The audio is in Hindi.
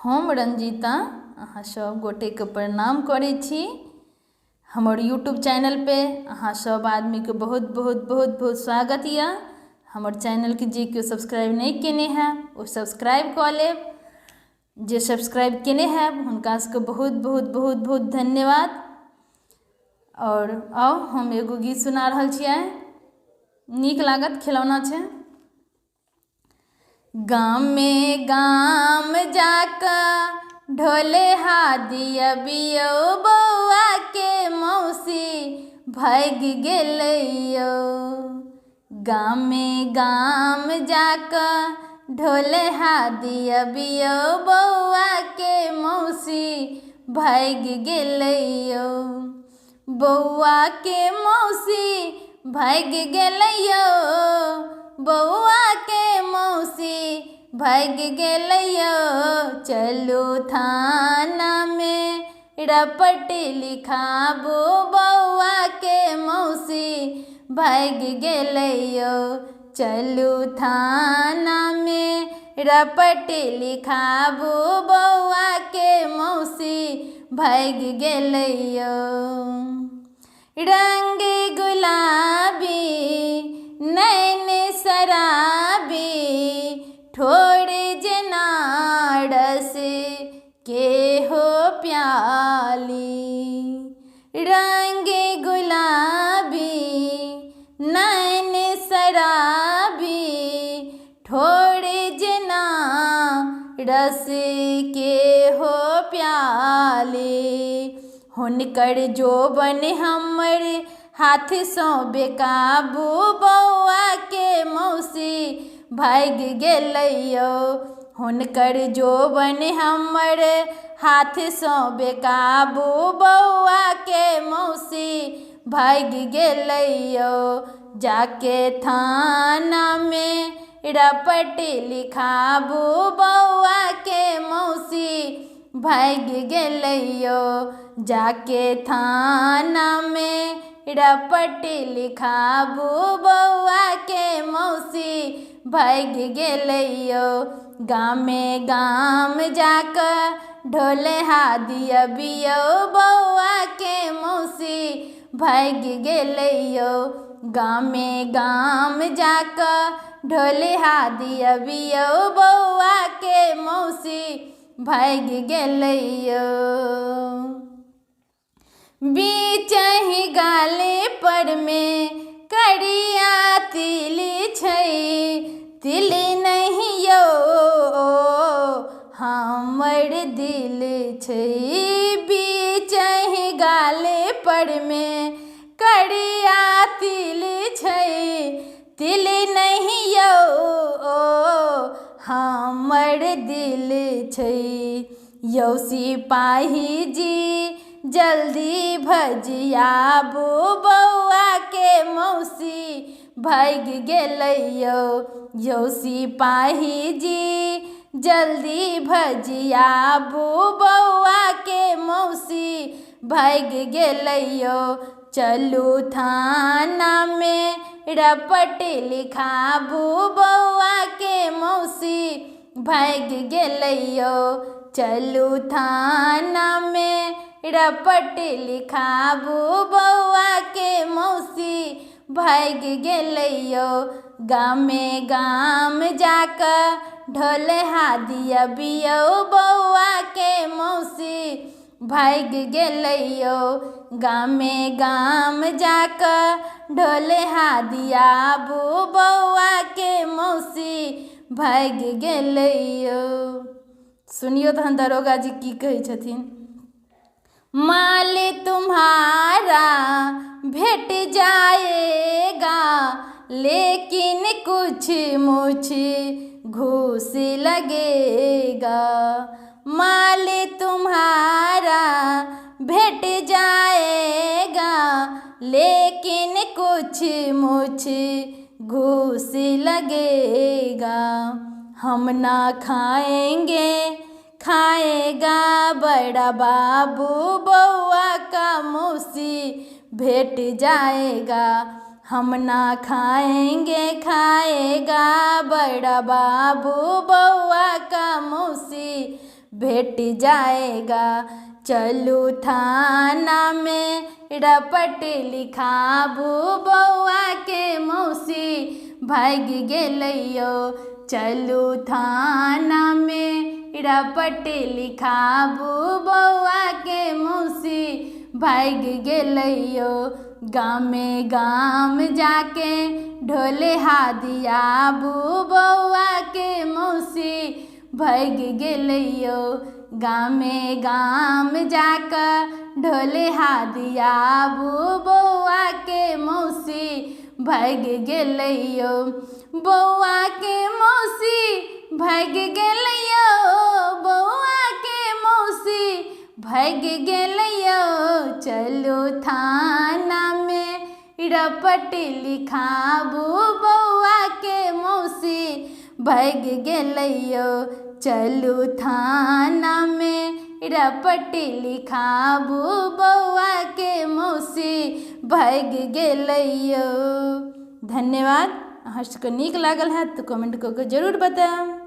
हम रंजीता अहाँ सब गोटे के प्रणाम करै छी। हमर यूट्यूब चैनल पे अहाँ सब आदमी के बहुत बहुत बहुत बहुत स्वागत या। हमर चैनल के जे केओ सब्सक्राइब नहीं केने हैं वो सब्सक्राइब कऽ लेब। जे सब्सक्राइब केने हैं हुनका सबके बहुत बहुत बहुत बहुत धन्यवाद। और आओ हम एगो गीत सुना रहल छियै, नीक लागत, खिलौना छै। गाम में गाम जाकर ढोले हादिया बियो, बौआ के मौसी भाग गेलैयो। गाम में गाम जाकर ढोले हादिया बियो, बौआ के मौसी भाग गेलैयो। बौआ के मौसी भाग गेलैयो, बौआ के मौसी भाग गेलैयो। चलो थाना में रपट लिखाबो, बौआ के मौसी भाग गेलैयो। चलो थाना में रपट लिखाबो, बौआ के मौसी भाग गेलैयो। रंग गुलाबी नैन शराबी, ठोर जनारस के हो प्याली। रंग गुलाबी नैन शराबी, ठोर जनारस के हो प्याली। हुनकर जोबन हमर हाथ सौ बेकाबू, बौआ के मौसी भाग गेलैयो। हुनकर जोबन हमर हाथ सौ बेकाबू, बौआ के मौसी भाग गेलैयो। जाके थाना में रपट लिखाबू, बौआ के मौसी भाग गेलैयो। जाके थाना में रपट लिखाबू, बौआ के मौसी भाग गेलैयो। गामे गाम जाकर ढोले हादिया बियो, बौआ के मौसी भाग गेलैयो। गामे गाम जाकर ढोले हादिया बियो, बौआ के मौसी भाग गेलैयो। बीचहि गाले पर में करिया तिल छै, तिल नहीं यो हमर दिल छै। बीचहि गाले पर में करिया तिल छै, तिल नहीं यो हमर दिल छै। यौ सिपाही जी जल्दी भजियाबू, बौआ के मौसी भाग गेलैयो। यौ सिपाही जी जल्दी भजियाबू, बौआ के मौसी भाग गेलैयो। चलू थाना में रपट लिखाबू, बौआ के मौसी भाग गेलैयो। चलू थाना में रपट लिखाबू, बौआ के मौसी भाग गेलैयो। गामे गाम जाकर ढोल हादिया बियो, बौआ के मौसी भाग गेलैयो। गामे गाम जाकर ढोल हादिया बू, बौआ के मौसी भाग गेलैयो। सुनियो तहन दरोगा जी की कहै छथिन। माल तुम्हारा भेट जाएगा, लेकिन कुछ मुझ घूस लगेगा। माल तुम्हारा भेट जाएगा, लेकिन कुछ मुझ घूस लगेगा। हम ना खाएंगे, खाएगा बड़ा बाबू, बौआ का मौसी भेट जाएगा। हम ना खाएंगे, खाएगा बड़ा बाबू, बौआ का मौसी भेट जाएगा। चलू थाना में रपट लिखाबू बउआ के मौसी भाग गेलैयो। चलू थाना में रपट लिखाबू बउआ के मौसी भाग गेलैयो। गामे गाम जाके ढोले हादियाबू बउआ के मौसी भाग गेलैयो। गामे गाम जाकर ढोले हादियाबू बउआ के मौसी भाग गेलैयो। बउआ के मौसी भाग गेलैयो। बउआ के मौसी भाग गेलैयो। चलो थाना में रपट लिखाबू बउआ के मौसी भाग गेलैयो। चलू थाना में रपट लिखाबू बउआ के मौसी भाग गेलैयो। धन्यवाद। अहाँ सबके नीक लागल है तो कमेंट करके जरूर बताएब।